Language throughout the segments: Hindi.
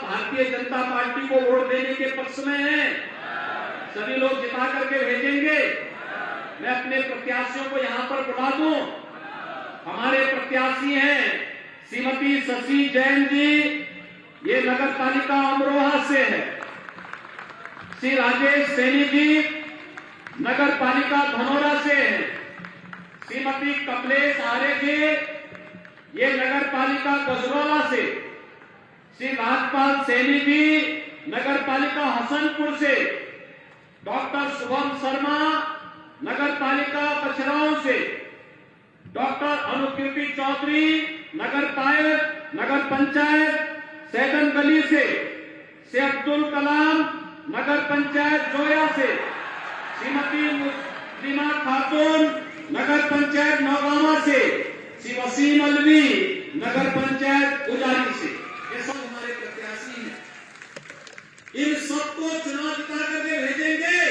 भारतीय जनता पार्टी को वोट देने के पक्ष में हैं। सभी लोग जिता करके भेजेंगे। मैं अपने प्रत्याशियों को यहां पर बुला दूं। हमारे प्रत्याशी हैं श्रीमती शशि जैन जी, ये नगर पालिका अमरोहा से है। श्री राजेश सैनी जी नगर पालिका धनौरा से है। श्रीमती कमलेश आर्य जी, ये नगर पालिका गजरौला से। श्री राजपाल सैनी जी नगर पालिका हसनपुर से। डॉक्टर शुभम शर्मा नगर पालिका पचराव से। डॉक्टर अनुकीर्ति चौधरी नगर पंचायत सैदन गली से अब्दुल कलाम नगर पंचायत जोया से। श्रीमती मुस्लिमा खातून नगर पंचायत नौगामा से। श्री वसीम अलवी नगर पंचायत उजारी से। ये सब हमारे प्रत्याशी हैं। इन सबको चुनाव जिता करके भेजेंगे,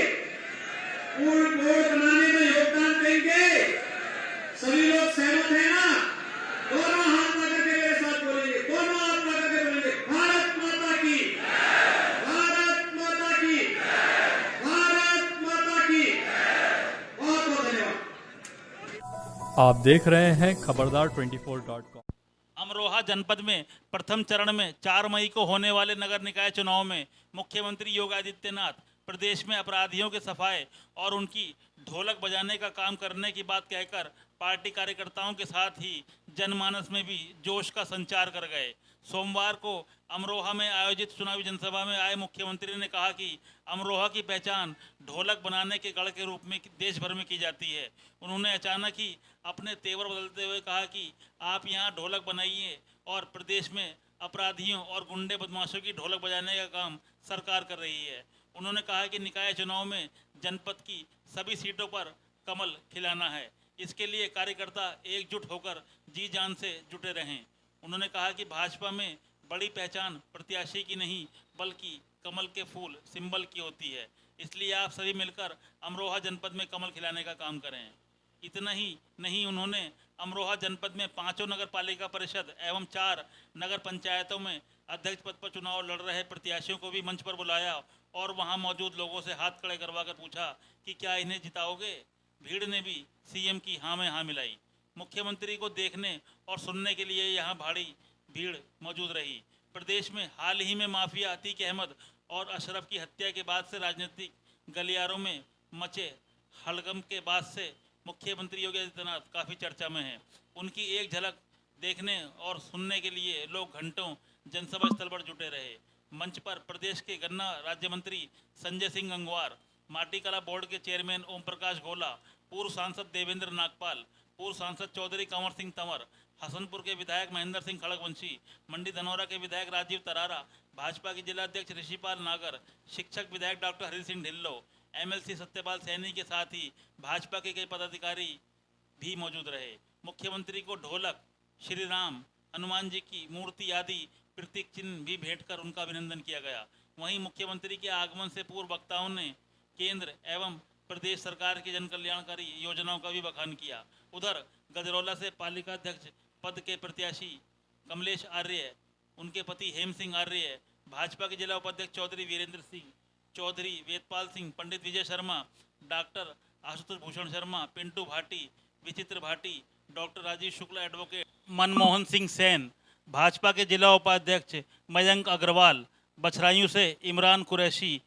पूर्ण बोर्ड बनाने में योगदान देंगे। सभी लोग सहमत हैं ना? दोनों हाथ लगा के मेरे साथ बोलेंगे, दोनों हाथ लगा के बोलेंगे, भारत माता की, भारत माता की, भारत माता की। बहुत बहुत धन्यवाद। आप देख रहे हैं खबरदार 24.com। अमरोहा जनपद में प्रथम चरण में 4 मई को होने वाले नगर निकाय चुनाव में मुख्यमंत्री योगी आदित्यनाथ प्रदेश में अपराधियों के सफाए और उनकी ढोलक बजाने का काम करने की बात कहकर पार्टी कार्यकर्ताओं के साथ ही जनमानस में भी जोश का संचार कर गए। सोमवार को अमरोहा में आयोजित चुनावी जनसभा में आए मुख्यमंत्री ने कहा कि अमरोहा की पहचान ढोलक बनाने के गढ़ के रूप में देश भर में की जाती है। उन्होंने अचानक ही अपने तेवर बदलते हुए कहा कि आप यहाँ ढोलक बनाइए और प्रदेश में अपराधियों और गुंडे बदमाशों की ढोलक बजाने का काम सरकार कर रही है। उन्होंने कहा कि निकाय चुनाव में जनपद की सभी सीटों पर कमल खिलाना है। इसके लिए कार्यकर्ता एकजुट होकर जी जान से जुटे रहें। उन्होंने कहा कि भाजपा में बड़ी पहचान प्रत्याशी की नहीं बल्कि कमल के फूल सिंबल की होती है। इसलिए आप सभी मिलकर अमरोहा जनपद में कमल खिलाने का काम करें। इतना ही नहीं, उन्होंने अमरोहा जनपद में 5 नगर पालिका परिषद एवं 4 नगर पंचायतों में अध्यक्ष पद पर चुनाव लड़ रहे प्रत्याशियों को भी मंच पर बुलाया और वहां मौजूद लोगों से हाथ खड़े करवाकर पूछा कि क्या इन्हें जिताओगे। भीड़ ने भी सीएम की हाँ में हाँ मिलाई। मुख्यमंत्री को देखने और सुनने के लिए यहाँ भारी भीड़ मौजूद रही। प्रदेश में हाल ही में माफिया अतीक अहमद और अशरफ की हत्या के बाद से राजनीतिक गलियारों में मचे हलगम के बाद से मुख्यमंत्री योगी आदित्यनाथ काफ़ी चर्चा में हैं। उनकी एक झलक देखने और सुनने के लिए लोग घंटों जनसभा स्थल पर जुटे रहे। मंच पर प्रदेश के गन्ना राज्य मंत्री संजय सिंह गंगवार, माटी कला बोर्ड के चेयरमैन ओम प्रकाश गोला, पूर्व सांसद देवेंद्र नागपाल, पूर्व सांसद चौधरी कंवर सिंह तंवर, हसनपुर के विधायक महेंद्र सिंह खड़गवंशी, मंडी धनौरा के विधायक राजीव तरारा, भाजपा के जिलाध्यक्ष ऋषिपाल नागर, शिक्षक विधायक डॉक्टर हरि सिंह ढिल्लो, एमएलसी सत्यपाल सैनी के साथ ही भाजपा के कई पदाधिकारी भी मौजूद रहे। मुख्यमंत्री को ढोलक, श्री राम, हनुमान जी की मूर्ति आदि प्रतीक चिन्ह भी भेंट कर उनका अभिनंदन किया गया। वहीं मुख्यमंत्री के आगमन से पूर्व वक्ताओं ने केंद्र एवं प्रदेश सरकार की जन कल्याणकारी योजनाओं का भी बखान किया। उधर गजरौला से पालिका अध्यक्ष पद के प्रत्याशी कमलेश आर्य, उनके पति हेम सिंह आर्य, भाजपा के जिला उपाध्यक्ष चौधरी वीरेंद्र सिंह चौधरी, वेदपाल सिंह, पंडित विजय शर्मा, डॉक्टर आशुतोष भूषण शर्मा, पिंटू भाटी, विचित्र भाटी, डॉक्टर राजीव शुक्ला, एडवोकेट मनमोहन सिंह सेन, भाजपा के जिला उपाध्यक्ष मयंक अग्रवाल, बछराइयों से इमरान कुरैशी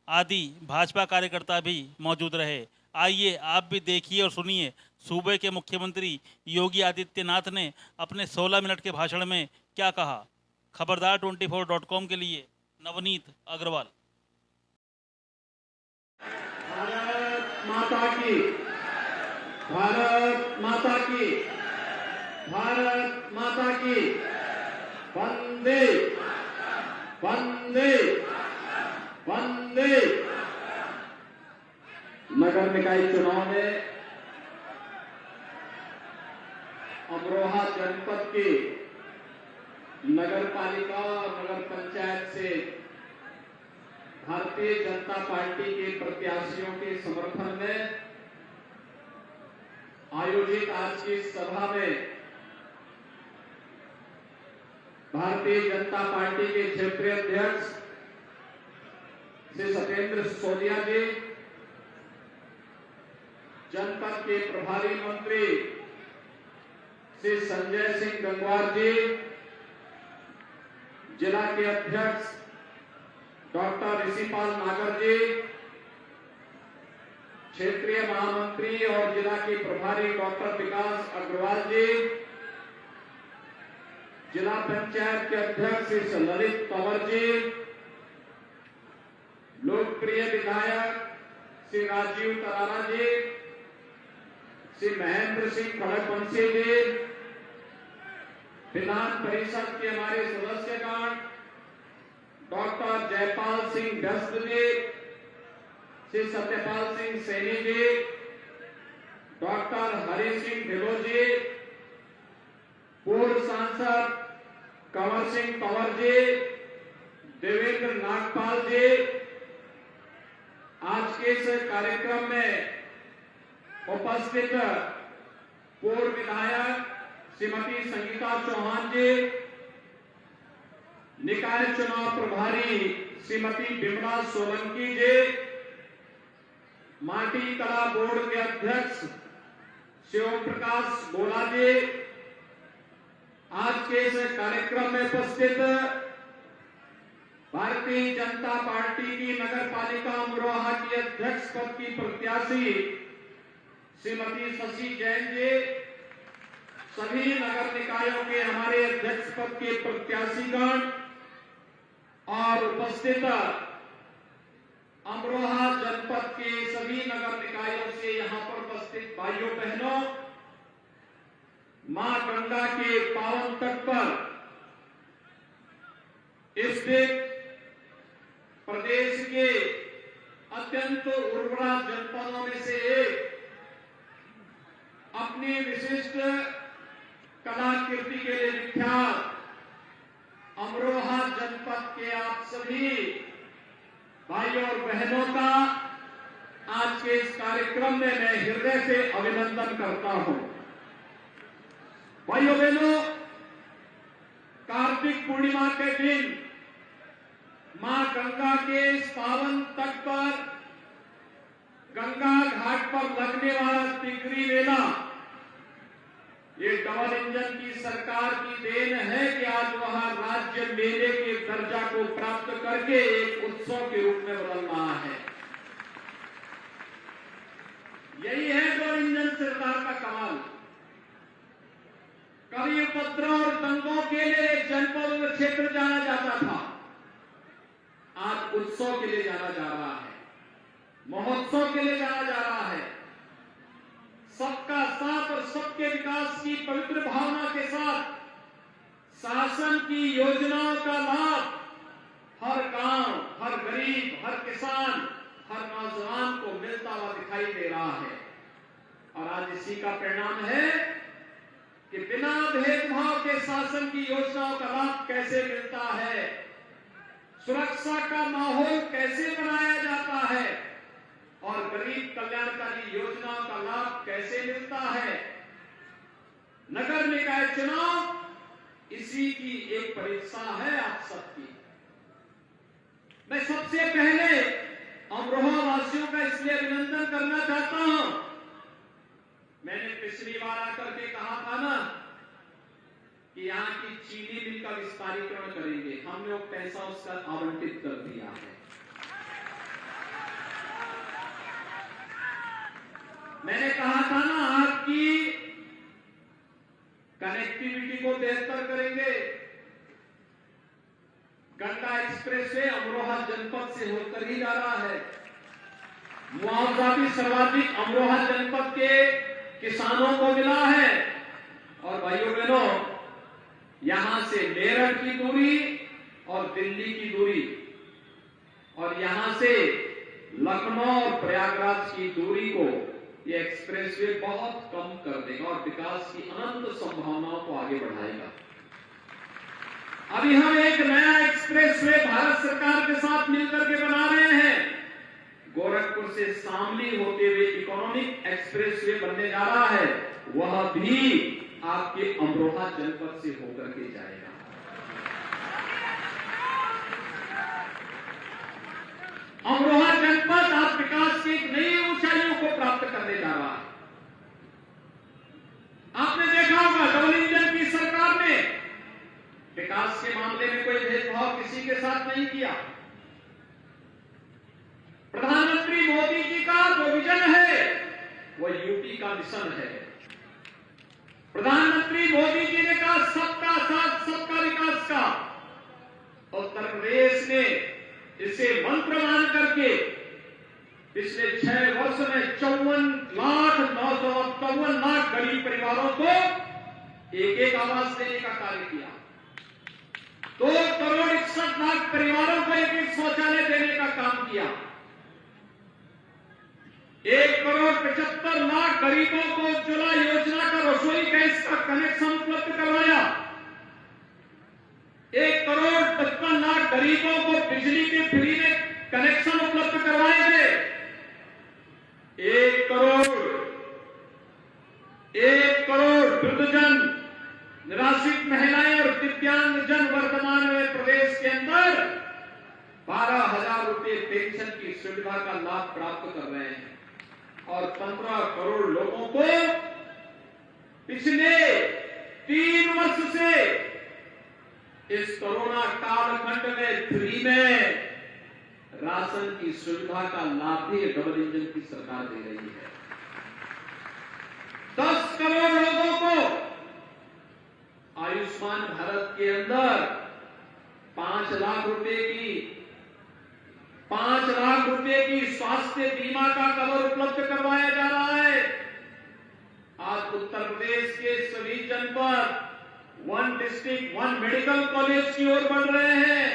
आदि भाजपा कार्यकर्ता भी मौजूद रहे। आइए आप भी देखिए और सुनिए सूबे के मुख्यमंत्री योगी आदित्यनाथ ने अपने 16 मिनट के भाषण में क्या कहा। खबरदार 24.com के लिए नवनीत अग्रवाल। भारत माता की, भारत माता की, भारत माता की, वंदे वंदे वंदे। नगर निकाय चुनाव में अमरोहा जनपद के नगर पालिका और नगर पंचायत से भारतीय जनता पार्टी के प्रत्याशियों के समर्थन में आयोजित आज की सभा में भारतीय जनता पार्टी के क्षेत्रीय अध्यक्ष श्री सत्येंद्र सिसोदिया जी, जनपद के प्रभारी मंत्री श्री संजय सिंह गंगवार जी, जिला के अध्यक्ष डॉक्टर ऋषिपाल नागर जी, क्षेत्रीय महामंत्री और जिला के प्रभारी डॉक्टर विकास अग्रवाल जी, जिला पंचायत के अध्यक्ष श्री ललित तंवर जी, लोकप्रिय विधायक श्री राजीव तरारा जी, श्री महेंद्र सिंह खड़गवंशी जी, विधान परिषद के हमारे सदस्यगण डॉक्टर जयपाल सिंह व्यस्त जी, श्री सत्यपाल सिंह सैनी जी, डॉक्टर हरि सिंह ढिल्लों जी, पूर्व सांसद कंवर सिंह तंवर जी, देवेंद्र नागपाल जी, आज के इस कार्यक्रम में उपस्थित पूर्व विधायक श्रीमती संगीता चौहान जी, निकाय चुनाव प्रभारी श्रीमती बिमला सोलंकी जी, माटी कला बोर्ड के अध्यक्ष शिव प्रकाश बोला जी, आज के इस कार्यक्रम में उपस्थित भारतीय जनता पार्टी की नगर पालिका अमरोहा की अध्यक्ष पद की प्रत्याशी श्रीमती शशि जैन जी, सभी नगर निकायों के हमारे अध्यक्ष पद के प्रत्याशीगण और उपस्थित अमरोहा जनपद के सभी नगर निकायों से यहां पर उपस्थित भाइयों बहनों, मां गंगा के पावन तट पर स्थित प्रदेश के अत्यंत उर्वरा जनपदों में से एक, अपनी विशिष्ट कलाकृति के लिए विख्यात अमरोहा जनपद के आप सभी भाइयों और बहनों का आज के इस कार्यक्रम में मैं हृदय से अभिनंदन करता हूं। भाइयों बहनों, कार्तिक पूर्णिमा के दिन मां गंगा के इस पावन तट पर, गंगा घाट पर लगने वाला तिगरी मेला, ये डबल इंजन की सरकार की देन है कि आज वहां राज्य मेले के दर्जा को प्राप्त करके एक उत्सव के रूप में बदल रहा है। यही है डबल इंजन सरकार का कमाल। कभी उपद्रव और दंगों के लिए जनपद और क्षेत्र जाना जाता था, आज उत्सव के लिए जाना जा रहा है, महोत्सव के लिए जाना जा रहा है। सबका साथ और सबके विकास की पवित्र भावना के साथ शासन की योजनाओं का लाभ हर गांव, हर गरीब, हर किसान, हर नौजवान को मिलता हुआ दिखाई दे रहा है। और आज इसी का परिणाम है कि बिना भेदभाव के शासन की योजनाओं का लाभ कैसे मिलता है, सुरक्षा का माहौल कैसे बनाया जाता है और गरीब कल्याणकारी योजनाओं का लाभ कैसे मिलता है। नगर निकाय चुनाव इसी की एक परीक्षा है आप सबकी। मैं सबसे पहले अमरोहा वासियों का इसलिए अभिनंदन करना चाहता हूं, मैंने पिछली बार आकर के कहा था ना कि यहां की चीनी मिल का विस्तारीकरण करेंगे, हमने वो पैसा उसका आवंटित कर दिया है। मैंने कहा था ना आपकी कनेक्टिविटी को बेहतर करेंगे। गंगा एक्सप्रेस वे अमरोहा जनपद से होकर ही जा रहा है। मुआवजा भी सर्वाधिक अमरोहा जनपद के किसानों को मिला है। और भाइयों बहनों, यहां से मेरठ की दूरी और दिल्ली की दूरी और यहां से लखनऊ और प्रयागराज की दूरी को ये एक्सप्रेसवे बहुत कम कर देगा और विकास की अनंत संभावनाओं को आगे बढ़ाएगा। अभी हम एक नया एक्सप्रेसवे भारत सरकार के साथ मिलकर के बना रहे हैं। गोरखपुर से शामली होते हुए इकोनॉमिक एक्सप्रेसवे बनने जा रहा है, वह भी आपके अमरोहा जनपद से होकर के जाएगा। कोई भेदभाव किसी के साथ नहीं किया। प्रधानमंत्री मोदी जी का जो विजन है वो यूपी का मिशन है। प्रधानमंत्री मोदी जी ने कहा सबका साथ सबका विकास का। उत्तर प्रदेश ने इसे मंत्र मान करके पिछले 6 वर्ष में 54,954 लाख गरीब परिवारों को एक आवास देने का कार्य किया। 2,61,00,000 परिवारों को एक शौचालय देने का काम किया। 1,75,00,000 गरीबों को उज्ज्वला योजना का रसोई गैस का कनेक्शन उपलब्ध करवाया। 1,55,00,000 गरीबों को बिजली के फ्री में कनेक्शन उपलब्ध करवाए गए। 1 करोड़ वृद्धजन, निराश्रित महिलाएं और दिव्यांगजन वर्तमान में प्रदेश के अंदर 12,000 रुपए पेंशन की सुविधा का लाभ प्राप्त कर रहे हैं और 15 करोड़ लोगों को पिछले 3 वर्ष से इस कोरोना कालखंड में फ्री में राशन की सुविधा का लाभ भी डबल इंजन की सरकार दे रही है। 10 करोड़ लोगों को आयुष्मान भारत के अंदर 5 लाख रुपए की स्वास्थ्य बीमा का कवर उपलब्ध करवाया जा रहा है। आज उत्तर प्रदेश के सभी जनपद 1 डिस्ट्रिक्ट 1 मेडिकल कॉलेज की ओर बढ़ रहे हैं।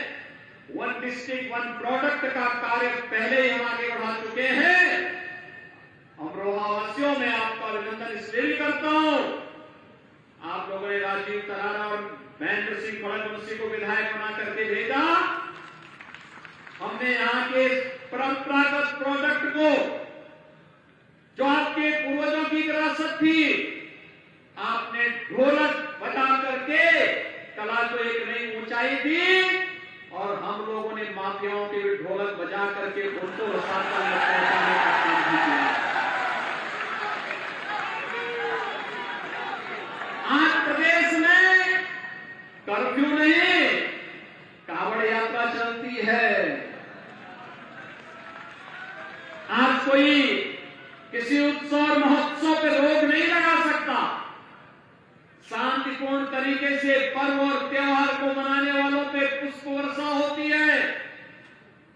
1 डिस्ट्रिक्ट 1 प्रोडक्ट का कार्य पहले ही हम आगे बढ़ा चुके हैं। अमरोहा वासियों में आपका अभिनंदन इसलिए भी करता हूं, आप लोगों ने राजीव तराना और महेंद्र सिंह फड़नवीस को विधायक बना करके भेजा। हमने यहाँ के परंपरागत प्रोडक्ट को, जो आपके पूर्वजों की विरासत थी, आपने ढोलक बजा करके कला को एक नई ऊंचाई दी और हम लोगों ने माफियाओं के भी ढोलक बजा करके उनको रसाता पहुंचाने का काम भी किया। आज प्रदेश में कर्फ्यू नहीं, कांवड़ यात्रा चलती है। आज कोई किसी उत्सव और महोत्सव पे रोक नहीं लगा सकता। शांतिपूर्ण तरीके से पर्व और त्योहार को मनाने वालों पे पुष्प वर्षा होती है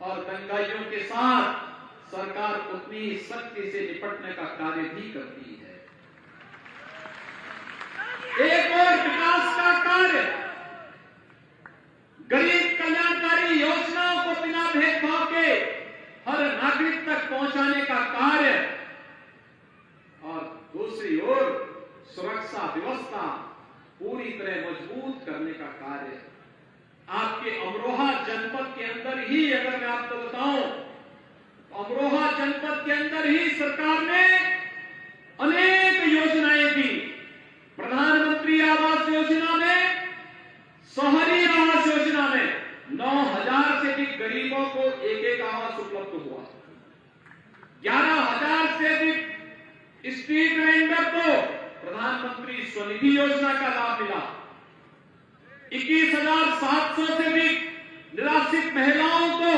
और दंगाइयों के साथ सरकार उतनी ही सख्ती से निपटने का कार्य भी करती है। एक और विकास का कार्य, गरीब कल्याणकारी योजनाओं को बिना भेदभाव के हर नागरिक तक पहुंचाने का कार्य और दूसरी ओर सुरक्षा व्यवस्था पूरी तरह मजबूत करने का कार्य। आपके अमरोहा जनपद के अंदर ही अगर मैं आपको बताऊं, अमरोहा जनपद के अंदर ही सरकार ने अनेक योजनाएं दी। प्रधानमंत्री आवास योजना में, शहरी आवास योजना में 9,000 से अधिक गरीबों को एक आवास उपलब्ध हुआ। 11,000 से अधिक स्ट्रीट वेंडर को प्रधानमंत्री स्वनिधि योजना का लाभ मिला। 21,700 से अधिक निराश्रित महिलाओं को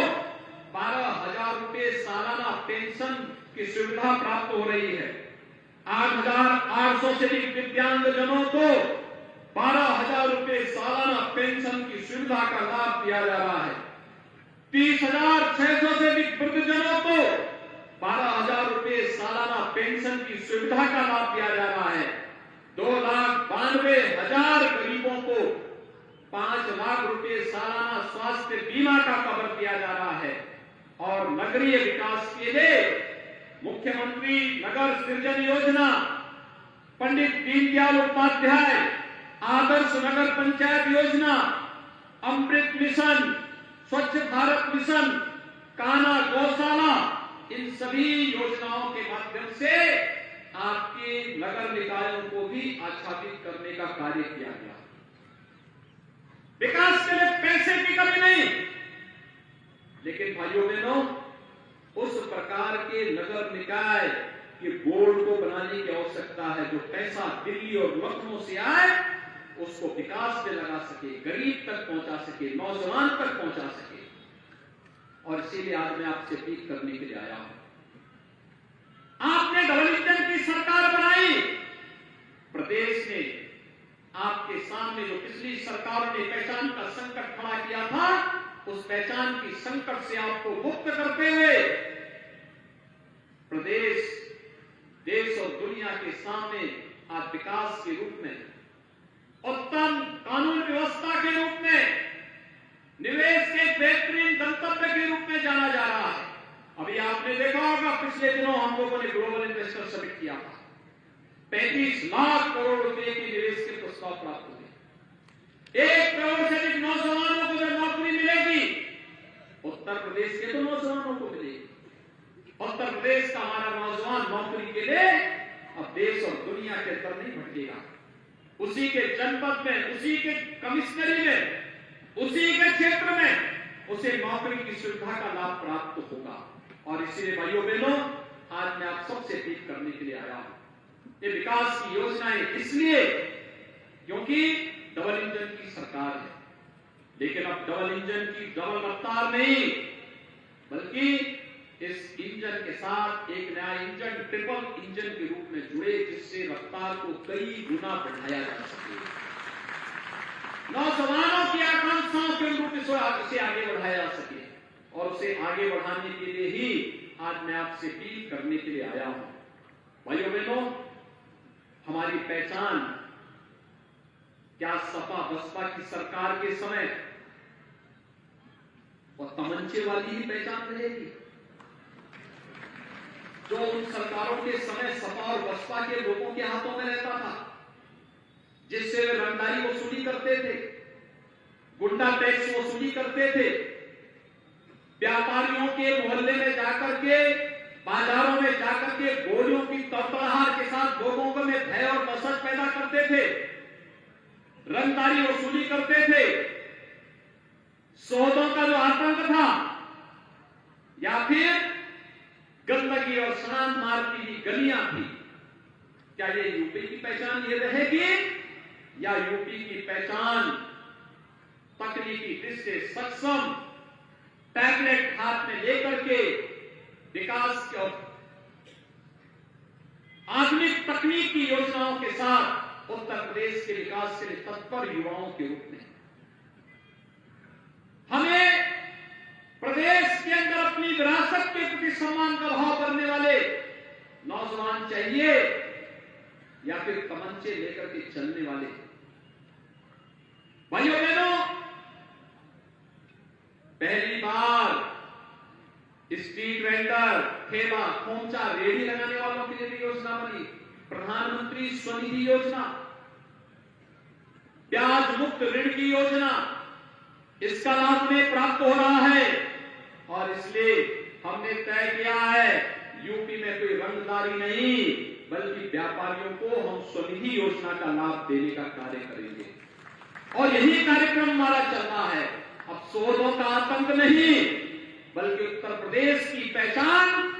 12,000 रुपए सालाना पेंशन की सुविधा प्राप्त हो रही है। 8,800 से अधिक दिव्यांगजनों को 12,000 रुपए सालाना पेंशन की सुविधा का लाभ दिया जा रहा है। 30,600 से अधिक वृद्धजनों को 12,000 रुपए सालाना पेंशन की सुविधा का लाभ दिया जा रहा है। 2,92,000 गरीबों को 5 लाख रुपए सालाना स्वास्थ्य बीमा का कवर दिया जा रहा है। और नगरीय विकास के लिए मुख्यमंत्री नगर सृजन योजना, पंडित दीनदयाल उपाध्याय आदर्श नगर पंचायत योजना, अमृत मिशन, स्वच्छ भारत मिशन, कान्हा गौशाला, इन सभी योजनाओं के माध्यम से आपके नगर निकायों को भी आच्छादित करने का कार्य किया गया। विकास के लिए पैसे की कमी नहीं, लेकिन भाइयों बहनों, उस प्रकार के नगर निकाय के बोर्ड को बनाने की आवश्यकता है। जो पैसा दिल्ली और लखनऊ से आए उसको विकास में लगा सके, गरीब तक पहुंचा सके, नौजवान तक पहुंचा सके। और इसीलिए आज मैं आपसे अपील करने के लिए आया हूं। आपने डबल इंजन की सरकार बनाई, प्रदेश में आपके सामने जो पिछली सरकारों ने पहचान का संकट खड़ा किया था, उस पहचान की संकट से आपको मुक्त करते हुए प्रदेश देश और दुनिया के सामने आज विकास के रूप में, उत्तम कानून व्यवस्था के रूप में, निवेश के बेहतरीन गंतव्य के रूप में जाना जा रहा है। अभी आपने देखा होगा, पिछले दिनों हम लोगों ने ग्लोबल इन्वेस्टर समिट किया था। 35 लाख करोड़ रुपए के निवेश के प्रस्ताव प्राप्त हुए। 1 करोड़ से अधिक नौजवानों को जब नौकरी मिलेगी, उत्तर प्रदेश के तो नौजवानों को मिलेगी। उत्तर प्रदेश का हमारा नौजवान नौकरी के लिए अब देश और दुनिया के अंदर नहीं भटकेगा। उसी के जनपद में, उसी के कमिश्नरी में, उसी के क्षेत्र में उसे नौकरी की सुविधा का लाभ प्राप्त होगा। और इसलिए भाइयों बहनों, आज मैं आप सबसे अपील करने के लिए आया हूं। ये विकास की योजनाएं इसलिए क्योंकि डबल इंजन की सरकार है, लेकिन अब डबल इंजन की डबल रफ्तार नहीं, बल्कि इस इंजन के साथ एक नया इंजन ट्रिपल इंजन के रूप में जुड़े, जिससे रफ्तार को कई गुना बढ़ाया जा सके। नौजवानों की आकांक्षाओं के रूप में इसे आगे बढ़ाया जा सके। और उसे आगे बढ़ाने के लिए ही आज मैं आपसे अपील करने के लिए आया हूं। भाइयों बहनों, हमारी पहचान क्या सपा बसपा की सरकार के समय और तमंचे वाली ही पहचान रहेगी, जो उन सरकारों के समय सपा और बसपा के लोगों के हाथों में रहता था, जिससे वे रंगदारी वसूली करते थे, गुंडा टैक्स वसूली करते थे, व्यापारियों के मोहल्ले में जाकर के, बाजारों में जाकर के गोलियों की तड़तड़ाहट के साथ लोगों को में भय और दहशत पैदा करते थे, रंगदारी वसूली करते थे। सौदों का जो आतंक था, या फिर गंदगी और शांत मारती हुई गलियां थी, क्या ये यूपी की पहचान ये रहेगी, या यूपी की पहचान तकनीकी दृष्टि से सक्षम, टैबलेट हाथ में लेकर के विकास और आधुनिक तकनीक की योजनाओं के साथ उत्तर प्रदेश के विकास के लिए तत्पर युवाओं के रूप में हमें प्रदेश के अंदर अपनी विरासत के प्रति सम्मान का भाव करने वाले नौजवान चाहिए, या फिर तमंचे लेकर के चलने वाले? भाइयों बहनों, पहली बार स्ट्रीट वेंडर, ठेला, खोमचा, रेहड़ी लगाने वालों के लिए भी योजना बनी, प्रधानमंत्री स्वनिधि योजना, ब्याज मुक्त ऋण की योजना। इसका लाभ उन्हें प्राप्त हो रहा है। और इसलिए हमने तय किया है, यूपी में कोई रंगदारी नहीं, बल्कि व्यापारियों को हम स्वनिधि योजना का लाभ देने का कार्य करेंगे। और यही कार्यक्रम हमारा चल रहा है। अब सौदों का आतंक नहीं, बल्कि उत्तर प्रदेश की पहचान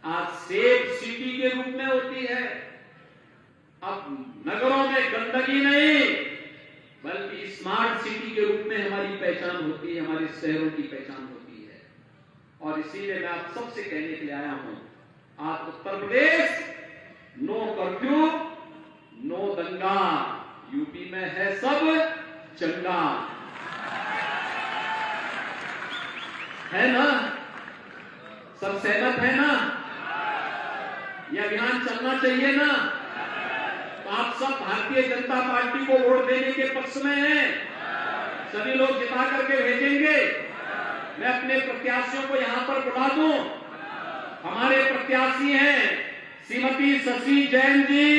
आज सेफ सिटी के रूप में होती है। अब नगरों में गंदगी नहीं, बल्कि स्मार्ट सिटी के रूप में हमारी पहचान होती है, हमारे शहरों की पहचान होती है। और इसीलिए मैं आप सबसे कहने के लिए आया हूं, आज Uttar Pradesh no curfew, no दंगा, यूपी में है सब चंगा, है ना? सब सहमत है ना? यह अभियान चलना चाहिए ना? तो आप सब भारतीय जनता पार्टी को वोट देने के पक्ष में हैं, सभी लोग जिता करके भेजेंगे। मैं अपने प्रत्याशियों को यहां पर बुला दूं। हमारे प्रत्याशी हैं श्रीमती शशि जैन जी,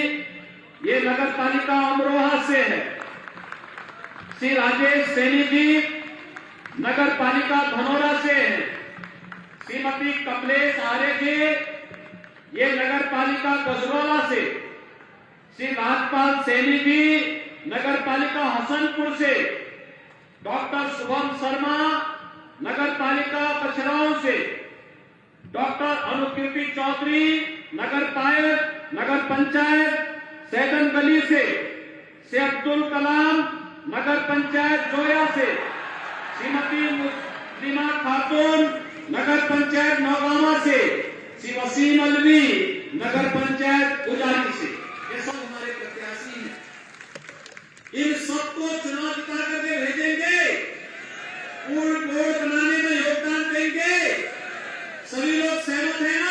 ये नगर पालिका अमरोहा से है। श्री राजेश सैनी जी नगर पालिका धनौरा से है। श्रीमती कमलेश आर्य जी, ये नगर पालिका गजरौला से। श्री राजपाल सैनी जी नगर पालिका हसनपुर से। डॉक्टर शुभम शर्मा नगर पालिका पचराव से। डॉक्टर अनुकीर्ति चौधरी नगर पंचायत सैदन गली से। से अब्दुल कलाम, नगर पंचायत जोया से श्रीमती मुस्लिमा खातून, नगर पंचायत नौगामा से श्री वसीम अलवी, नगर पंचायत उजारी से। ये सब हमारे प्रत्याशी हैं। इन सबको चुनाव जिता करके भेजेंगे, पूर्ण बोर्ड बनाने में योगदान देंगे। सभी लोग सहमत हैं ना?